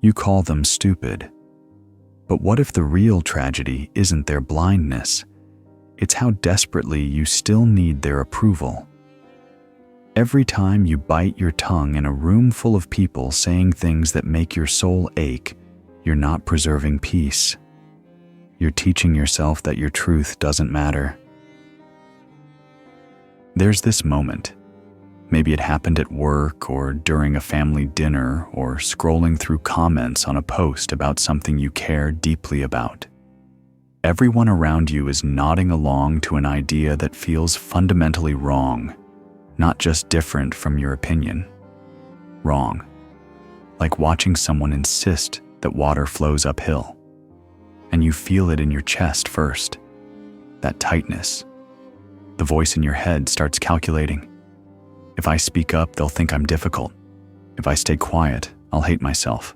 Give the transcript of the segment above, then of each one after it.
You call them stupid. But what if the real tragedy isn't their blindness? It's how desperately you still need their approval. Every time you bite your tongue in a room full of people saying things that make your soul ache, you're not preserving peace. You're teaching yourself that your truth doesn't matter. There's this moment. Maybe it happened at work or during a family dinner or scrolling through comments on a post about something you care deeply about. Everyone around you is nodding along to an idea that feels fundamentally wrong, not just different from your opinion. Wrong. Like watching someone insist that water flows uphill. And you feel it in your chest first. That tightness. The voice in your head starts calculating. If I speak up, they'll think I'm difficult. If I stay quiet, I'll hate myself.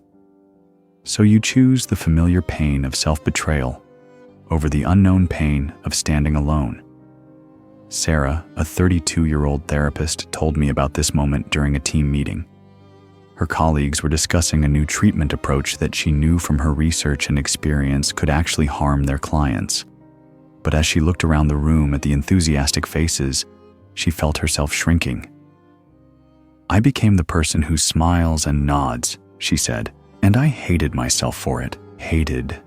So you choose the familiar pain of self-betrayal over the unknown pain of standing alone. Sarah, a 32-year-old therapist, told me about this moment during a team meeting. Her colleagues were discussing a new treatment approach that she knew from her research and experience could actually harm their clients. But as she looked around the room at the enthusiastic faces, she felt herself shrinking. I became the person who smiles and nods, she said, and I hated myself for it. Hated.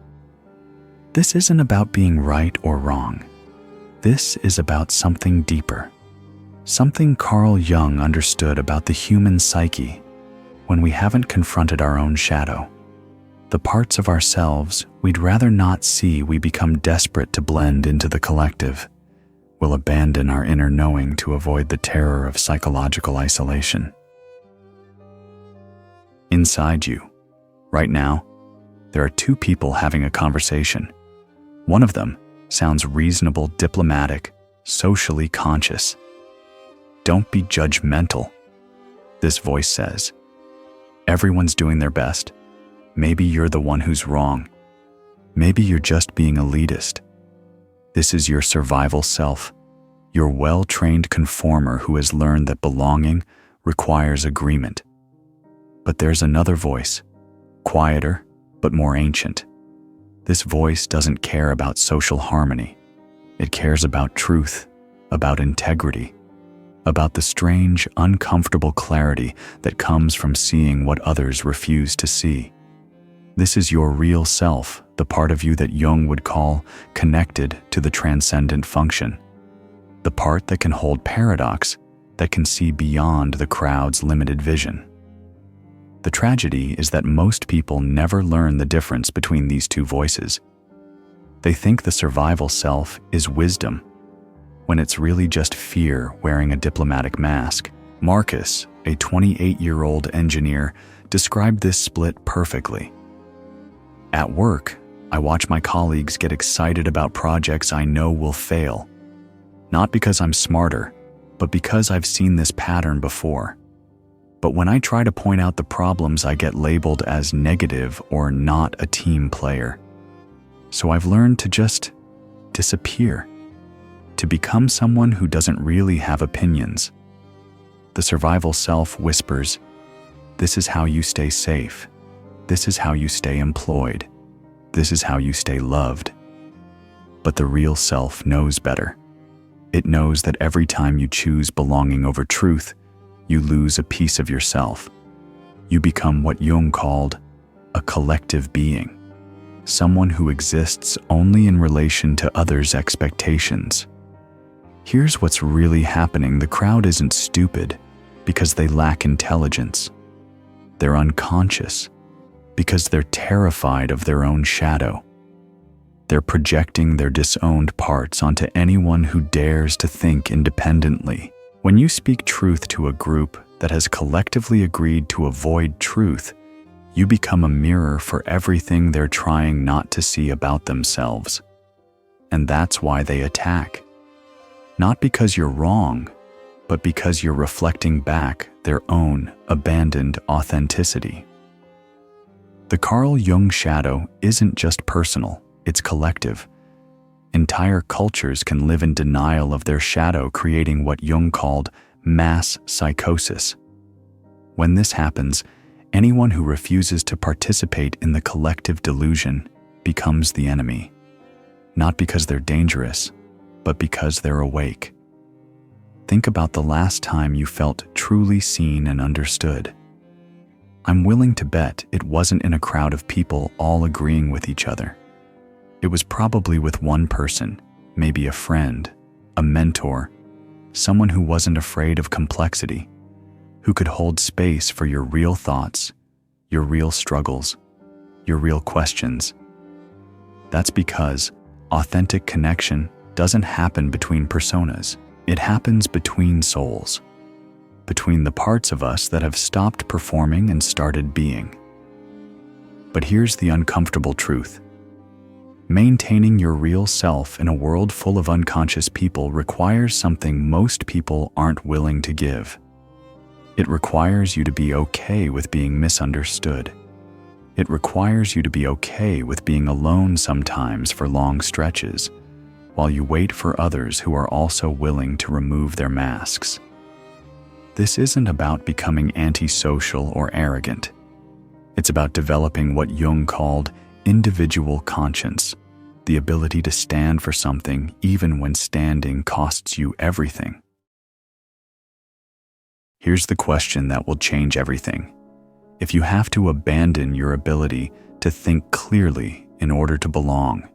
This isn't about being right or wrong. This is about something deeper. Something Carl Jung understood about the human psyche when we haven't confronted our own shadow. The parts of ourselves we'd rather not see, we become desperate to blend into the collective. We'll abandon our inner knowing to avoid the terror of psychological isolation. Inside you, right now, there are two people having a conversation. One of them sounds reasonable, diplomatic, socially conscious. Don't be judgmental, this voice says. Everyone's doing their best. Maybe you're the one who's wrong. Maybe you're just being elitist. This is your survival self, your well-trained conformer who has learned that belonging requires agreement. But there's another voice, quieter but more ancient. This voice doesn't care about social harmony. It cares about truth, about integrity, about the strange, uncomfortable clarity that comes from seeing what others refuse to see. This is your real self, the part of you that Jung would call connected to the transcendent function. The part that can hold paradox, that can see beyond the crowd's limited vision. The tragedy is that most people never learn the difference between these two voices. They think the survival self is wisdom, when it's really just fear wearing a diplomatic mask. Marcus, a 28-year-old engineer, described this split perfectly. At work, I watch my colleagues get excited about projects I know will fail. Not because I'm smarter, but because I've seen this pattern before. But when I try to point out the problems, I get labeled as negative or not a team player. So I've learned to just disappear, to become someone who doesn't really have opinions. The survival self whispers, "This is how you stay safe. This is how you stay employed. This is how you stay loved." But the real self knows better. It knows that every time you choose belonging over truth, you lose a piece of yourself. You become what Jung called a collective being, someone who exists only in relation to others' expectations. Here's what's really happening. The crowd isn't stupid because they lack intelligence. They're unconscious because they're terrified of their own shadow. They're projecting their disowned parts onto anyone who dares to think independently. When you speak truth to a group that has collectively agreed to avoid truth, you become a mirror for everything they're trying not to see about themselves. And that's why they attack. Not because you're wrong, but because you're reflecting back their own abandoned authenticity. The Carl Jung shadow isn't just personal, it's collective. Entire cultures can live in denial of their shadow, creating what Jung called mass psychosis. When this happens, Anyone who refuses to participate in the collective delusion becomes the enemy, not because they're dangerous, but because they're awake. Think about the last time you felt truly seen and understood. I'm willing to bet it wasn't in a crowd of people all agreeing with each other. It was probably with one person, maybe a friend, a mentor, someone who wasn't afraid of complexity, who could hold space for your real thoughts, your real struggles, your real questions. That's because authentic connection doesn't happen between personas. It happens between souls, between the parts of us that have stopped performing and started being. But here's the uncomfortable truth. Maintaining your real self in a world full of unconscious people requires something most people aren't willing to give. It requires you to be okay with being misunderstood. It requires you to be okay with being alone sometimes for long stretches, while you wait for others who are also willing to remove their masks. This isn't about becoming antisocial or arrogant. It's about developing what Jung called individual conscience, the ability to stand for something even when standing costs you everything. Here's the question that will change everything. If you have to abandon your ability to think clearly in order to belong,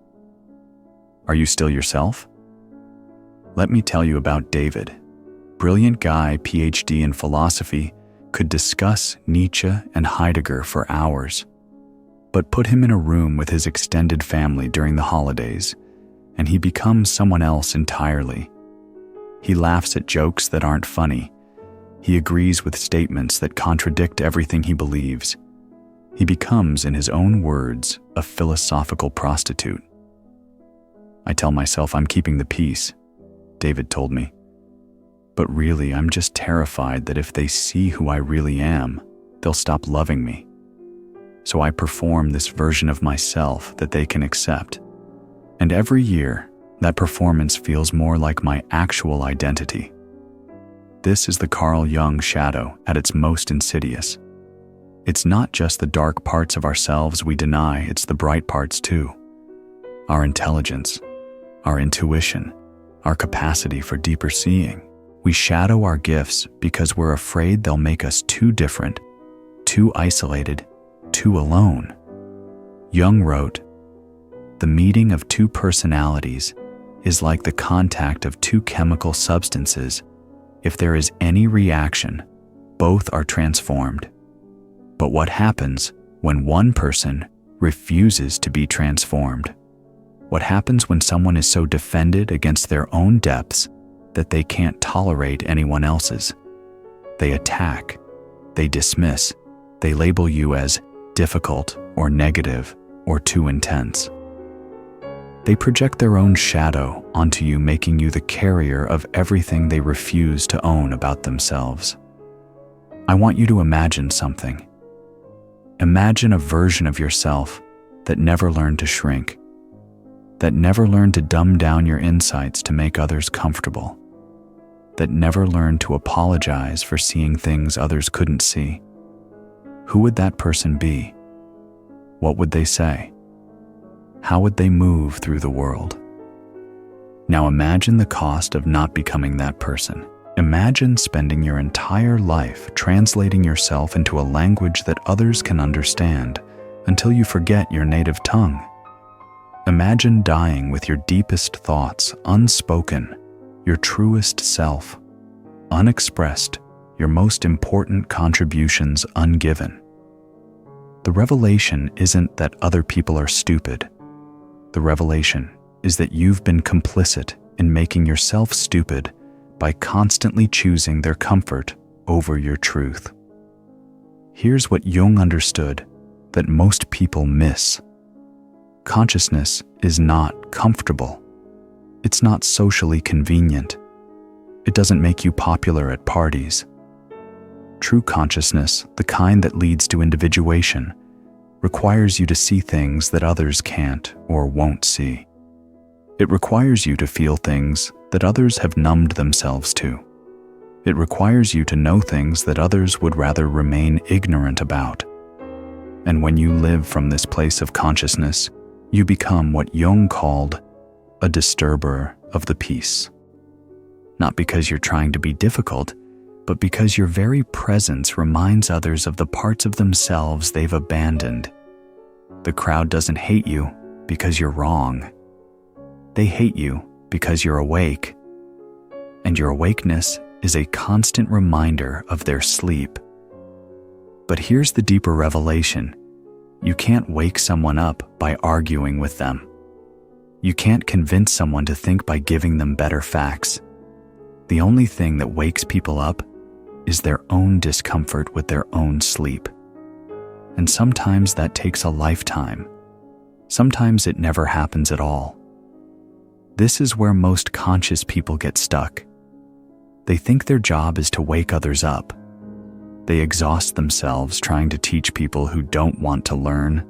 are you still yourself? Let me tell you about David. Brilliant guy, PhD in philosophy, could discuss Nietzsche and Heidegger for hours. But put him in a room with his extended family during the holidays, and he becomes someone else entirely. He laughs at jokes that aren't funny. He agrees with statements that contradict everything he believes. He becomes, in his own words, a philosophical prostitute. I tell myself I'm keeping the peace, David told me. But really, I'm just terrified that if they see who I really am, they'll stop loving me. So I perform this version of myself that they can accept. And every year, that performance feels more like my actual identity. This is the Carl Jung shadow at its most insidious. It's not just the dark parts of ourselves we deny, it's the bright parts too. Our intelligence, our intuition, our capacity for deeper seeing. We shadow our gifts because we're afraid they'll make us too different, too isolated, too alone. Jung wrote, "The meeting of two personalities is like the contact of two chemical substances. If there is any reaction, both are transformed. But what happens when one person refuses to be transformed? What happens when someone is so defended against their own depths that they can't tolerate anyone else's? They attack, they dismiss, they label you as difficult or negative or too intense. They project their own shadow onto you, making you the carrier of everything they refuse to own about themselves. I want you to imagine something. Imagine a version of yourself that never learned to shrink, that never learned to dumb down your insights to make others comfortable, that never learned to apologize for seeing things others couldn't see. Who would that person be? What would they say? How would they move through the world? Now imagine the cost of not becoming that person. Imagine spending your entire life translating yourself into a language that others can understand until you forget your native tongue. Imagine dying with your deepest thoughts unspoken, your truest self, unexpressed, your most important contributions ungiven. The revelation isn't that other people are stupid. The revelation is that you've been complicit in making yourself stupid by constantly choosing their comfort over your truth. Here's what Jung understood that most people miss. Consciousness is not comfortable. It's not socially convenient. It doesn't make you popular at parties. True consciousness, the kind that leads to individuation, requires you to see things that others can't or won't see. It requires you to feel things that others have numbed themselves to. It requires you to know things that others would rather remain ignorant about. And when you live from this place of consciousness, you become what Jung called a disturber of the peace. Not because you're trying to be difficult, but because your very presence reminds others of the parts of themselves they've abandoned. The crowd doesn't hate you because you're wrong. They hate you because you're awake. And your awakeness is a constant reminder of their sleep. But here's the deeper revelation. You can't wake someone up by arguing with them. You can't convince someone to think by giving them better facts. The only thing that wakes people up is their own discomfort with their own sleep. And sometimes that takes a lifetime. Sometimes it never happens at all. This is where most conscious people get stuck. They think their job is to wake others up. They exhaust themselves trying to teach people who don't want to learn,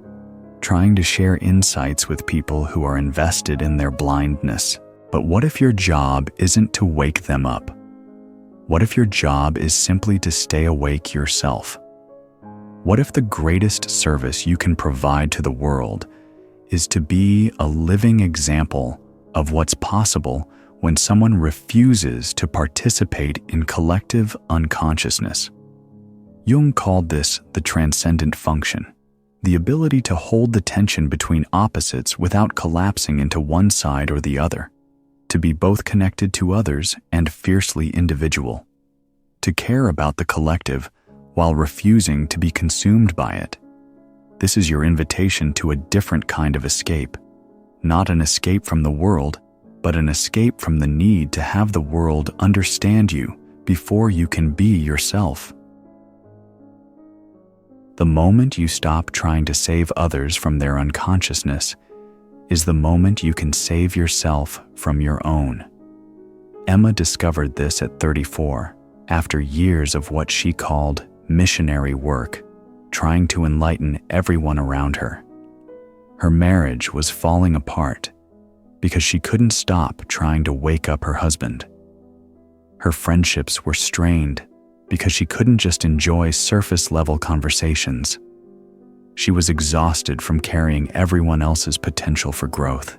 trying to share insights with people who are invested in their blindness. But what if your job isn't to wake them up? What if your job is simply to stay awake yourself? What if the greatest service you can provide to the world is to be a living example of what's possible when someone refuses to participate in collective unconsciousness? Jung called this the transcendent function, the ability to hold the tension between opposites without collapsing into one side or the other, to be both connected to others and fiercely individual, to care about the collective while refusing to be consumed by it. This is your invitation to a different kind of escape, not an escape from the world, but an escape from the need to have the world understand you before you can be yourself. The moment you stop trying to save others from their unconsciousness is the moment you can save yourself from your own. Emma discovered this at 34, after years of what she called missionary work, trying to enlighten everyone around her. Her marriage was falling apart because she couldn't stop trying to wake up her husband. Her friendships were strained because she couldn't just enjoy surface-level conversations. She was exhausted from carrying everyone else's potential for growth.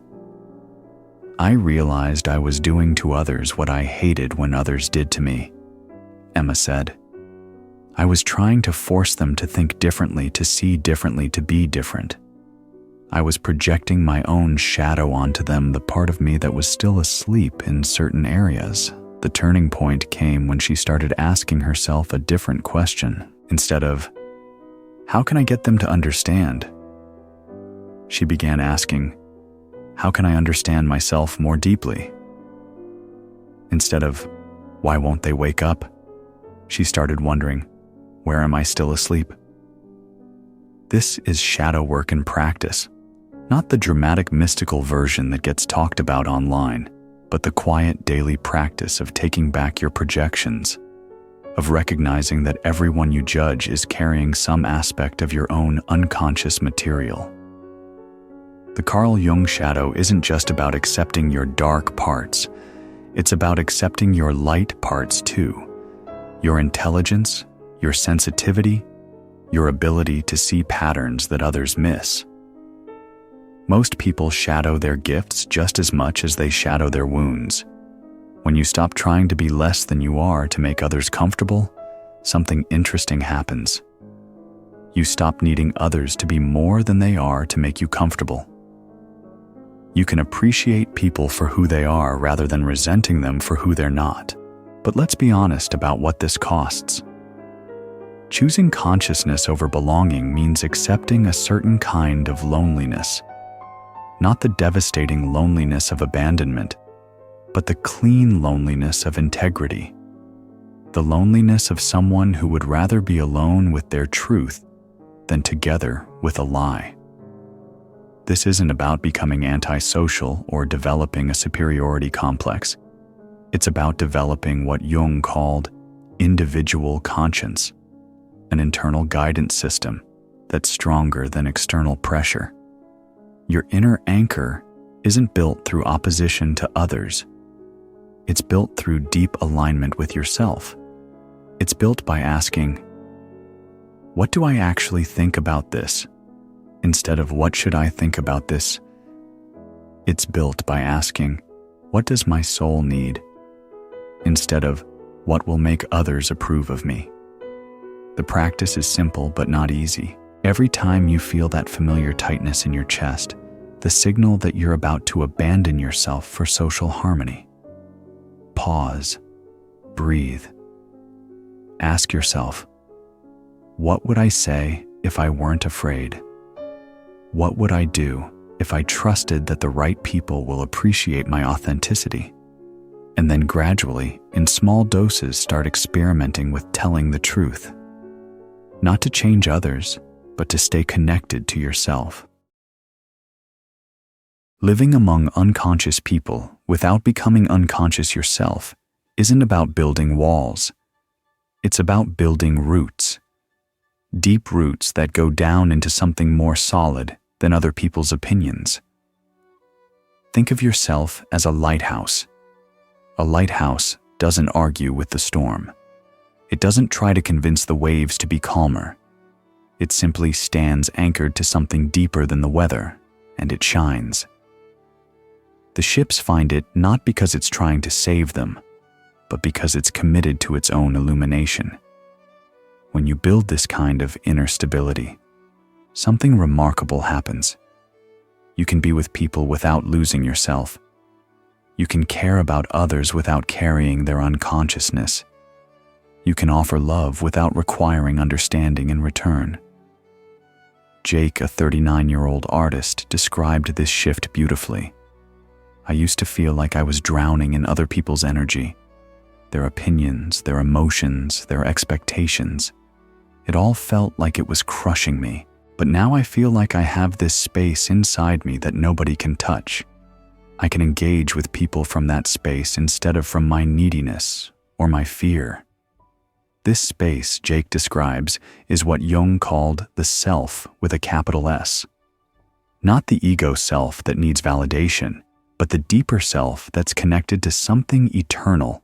I realized I was doing to others what I hated when others did to me, Emma said. I was trying to force them to think differently, to see differently, to be different. I was projecting my own shadow onto them, the part of me that was still asleep in certain areas. The turning point came when she started asking herself a different question. Instead of, how can I get them to understand? She began asking, how can I understand myself more deeply? Instead of, why won't they wake up? She started wondering, where am I still asleep? This is shadow work in practice, not the dramatic mystical version that gets talked about online, but the quiet daily practice of taking back your projections, of recognizing that everyone you judge is carrying some aspect of your own unconscious material. The Carl Jung shadow isn't just about accepting your dark parts, it's about accepting your light parts too. Your intelligence, your sensitivity, your ability to see patterns that others miss. Most people shadow their gifts just as much as they shadow their wounds. When you stop trying to be less than you are to make others comfortable, something interesting happens. You stop needing others to be more than they are to make you comfortable. You can appreciate people for who they are rather than resenting them for who they're not. But let's be honest about what this costs. Choosing consciousness over belonging means accepting a certain kind of loneliness. Not the devastating loneliness of abandonment, but the clean loneliness of integrity. The loneliness of someone who would rather be alone with their truth than together with a lie. This isn't about becoming antisocial or developing a superiority complex. It's about developing what Jung called individual conscience, an internal guidance system that's stronger than external pressure. Your inner anchor isn't built through opposition to others. It's built through deep alignment with yourself. It's built by asking, what do I actually think about this? Instead of what should I think about this? It's built by asking, what does my soul need? Instead of what will make others approve of me? The practice is simple but not easy. Every time you feel that familiar tightness in your chest, the signal that you're about to abandon yourself for social harmony. Pause. Breathe. Ask yourself, what would I say if I weren't afraid? What would I do if I trusted that the right people will appreciate my authenticity? And then gradually, in small doses, start experimenting with telling the truth. Not to change others, but to stay connected to yourself. Living among unconscious people without becoming unconscious yourself isn't about building walls. It's about building roots. Deep roots that go down into something more solid than other people's opinions. Think of yourself as a lighthouse. A lighthouse doesn't argue with the storm. It doesn't try to convince the waves to be calmer. It simply stands anchored to something deeper than the weather, and it shines. The ships find it not because it's trying to save them, but because it's committed to its own illumination. When you build this kind of inner stability, something remarkable happens. You can be with people without losing yourself. You can care about others without carrying their unconsciousness. You can offer love without requiring understanding in return. Jake, a 39-year-old artist, described this shift beautifully. I used to feel like I was drowning in other people's energy, their opinions, their emotions, their expectations. It all felt like it was crushing me, but now I feel like I have this space inside me that nobody can touch. I can engage with people from that space instead of from my neediness or my fear. This space, Jake describes, is what Jung called the self with a capital S. Not the ego self that needs validation, but the deeper self that's connected to something eternal,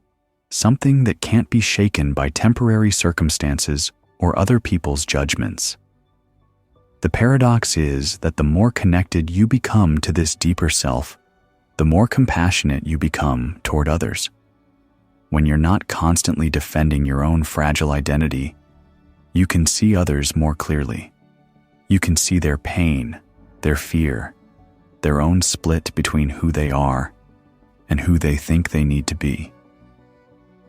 something that can't be shaken by temporary circumstances or other people's judgments. The paradox is that the more connected you become to this deeper self, the more compassionate you become toward others. When you're not constantly defending your own fragile identity, you can see others more clearly. You can see their pain, their fear, their own split between who they are and who they think they need to be.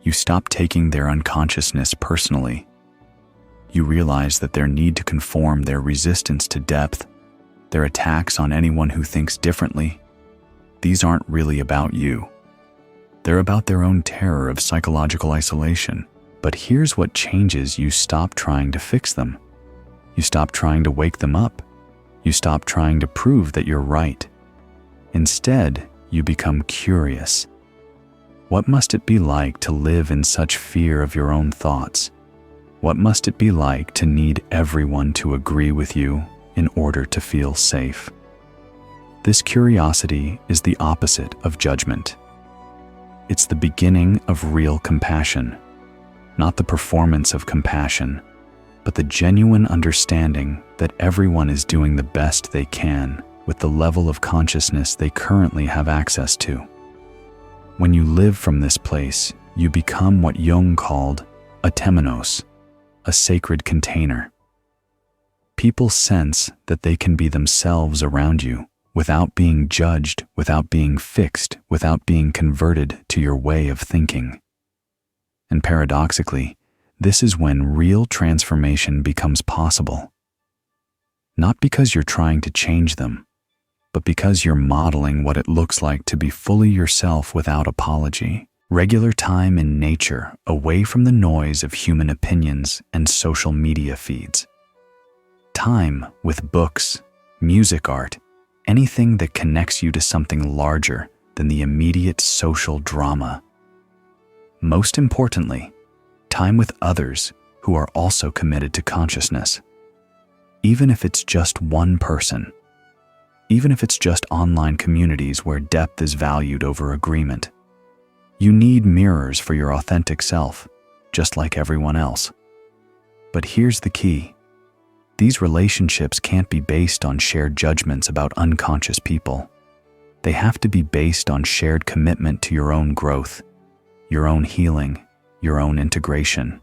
You stop taking their unconsciousness personally. You realize that their need to conform, their resistance to depth, their attacks on anyone who thinks differently, these aren't really about you. They're about their own terror of psychological isolation. But here's what changes: you stop trying to fix them. You stop trying to wake them up. You stop trying to prove that you're right. Instead, you become curious. What must it be like to live in such fear of your own thoughts? What must it be like to need everyone to agree with you in order to feel safe? This curiosity is the opposite of judgment. It's the beginning of real compassion, not the performance of compassion, but the genuine understanding that everyone is doing the best they can with the level of consciousness they currently have access to. When you live from this place, you become what Jung called a temenos, a sacred container. People sense that they can be themselves around you, without being judged, without being fixed, without being converted to your way of thinking. And paradoxically, this is when real transformation becomes possible. Not because you're trying to change them, but because you're modeling what it looks like to be fully yourself without apology. Regular time in nature, away from the noise of human opinions and social media feeds. Time with books, music, art, anything that connects you to something larger than the immediate social drama. Most importantly, time with others who are also committed to consciousness. Even if it's just one person, even if it's just online communities where depth is valued over agreement. You need mirrors for your authentic self. just like everyone else. But here's the key. These relationships can't be based on shared judgments about unconscious people. They have to be based on shared commitment to your own growth, your own healing, your own integration.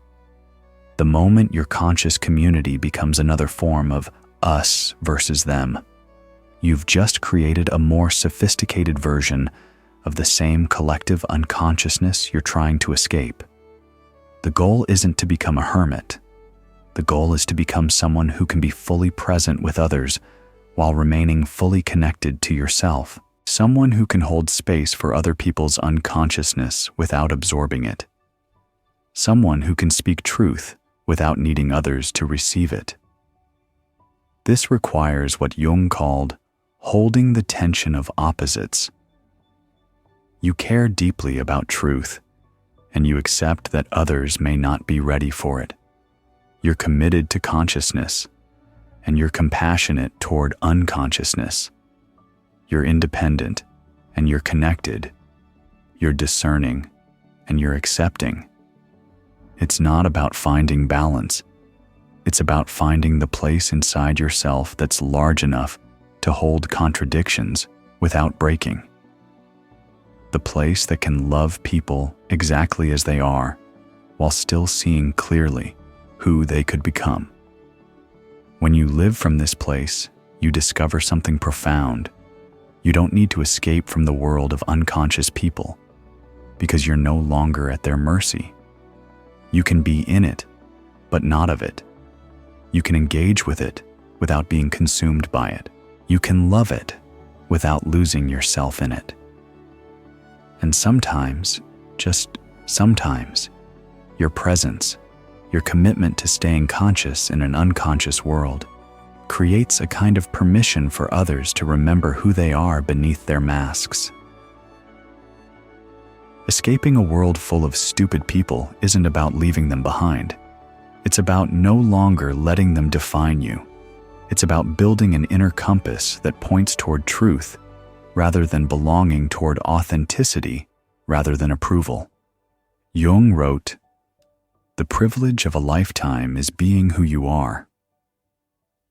The moment your conscious community becomes another form of us versus them, you've just created a more sophisticated version of the same collective unconsciousness you're trying to escape. The goal isn't to become a hermit. The goal is to become someone who can be fully present with others while remaining fully connected to yourself. Someone who can hold space for other people's unconsciousness without absorbing it. Someone who can speak truth without needing others to receive it. This requires what Jung called holding the tension of opposites. You care deeply about truth, and you accept that others may not be ready for it. You're committed to consciousness, and you're compassionate toward unconsciousness. You're independent, and you're connected. You're discerning, and you're accepting. It's not about finding balance. It's about finding the place inside yourself that's large enough to hold contradictions without breaking. The place that can love people exactly as they are, while still seeing clearly who they could become. When you live from this place, you discover something profound. You don't need to escape from the world of unconscious people, because you're no longer at their mercy. You can be in it, but not of it. You can engage with it without being consumed by it. You can love it without losing yourself in it. And sometimes, just sometimes, your presence, your commitment to staying conscious in an unconscious world, creates a kind of permission for others to remember who they are beneath their masks. Escaping a world full of stupid people isn't about leaving them behind. It's about no longer letting them define you. It's about building an inner compass that points toward truth rather than belonging, toward authenticity rather than approval. Jung wrote, "The privilege of a lifetime is being who you are."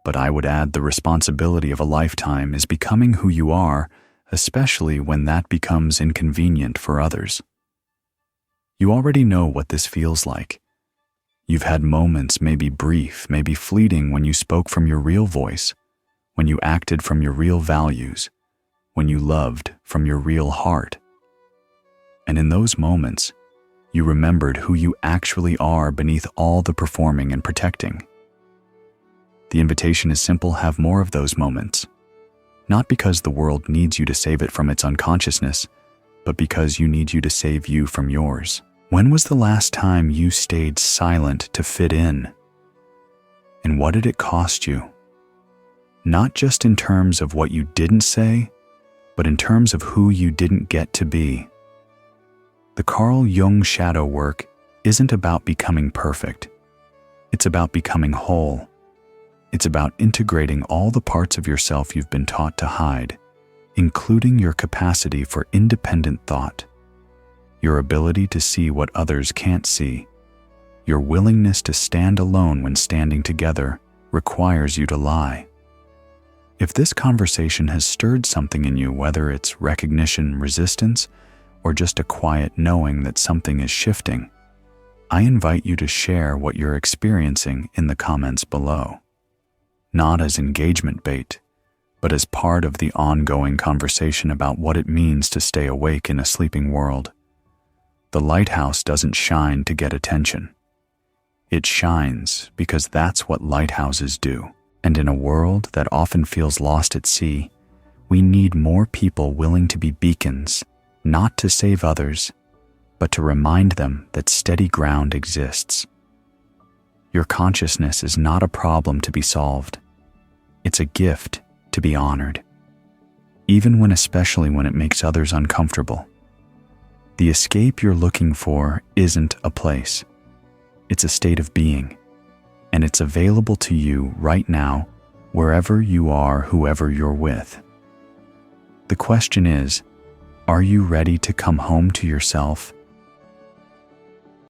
But I would add, the responsibility of a lifetime is becoming who you are, especially when that becomes inconvenient for others. You already know what this feels like. You've had moments, maybe brief, maybe fleeting, when you spoke from your real voice, when you acted from your real values, when you loved from your real heart. And in those moments, you remembered who you actually are beneath all the performing and protecting. The invitation is simple: have more of those moments. Not because the world needs you to save it from its unconsciousness, but because you need you to save you from yours. When was the last time you stayed silent to fit in? And what did it cost you? Not just in terms of what you didn't say, but in terms of who you didn't get to be. The Carl Jung shadow work isn't about becoming perfect. It's about becoming whole. It's about integrating all the parts of yourself you've been taught to hide, including your capacity for independent thought, your ability to see what others can't see. Your willingness to stand alone when standing together requires you to lie. If this conversation has stirred something in you, whether it's recognition, resistance, or just a quiet knowing that something is shifting, I invite you to share what you're experiencing in the comments below. Not as engagement bait, but as part of the ongoing conversation about what it means to stay awake in a sleeping world. The lighthouse doesn't shine to get attention. It shines because that's what lighthouses do. And in a world that often feels lost at sea, we need more people willing to be beacons, not to save others, but to remind them that steady ground exists. Your consciousness is not a problem to be solved. It's a gift to be honored, especially when it makes others uncomfortable. The escape you're looking for isn't a place. It's a state of being, and it's available to you right now, wherever you are, whoever you're with. The question is, are you ready to come home to yourself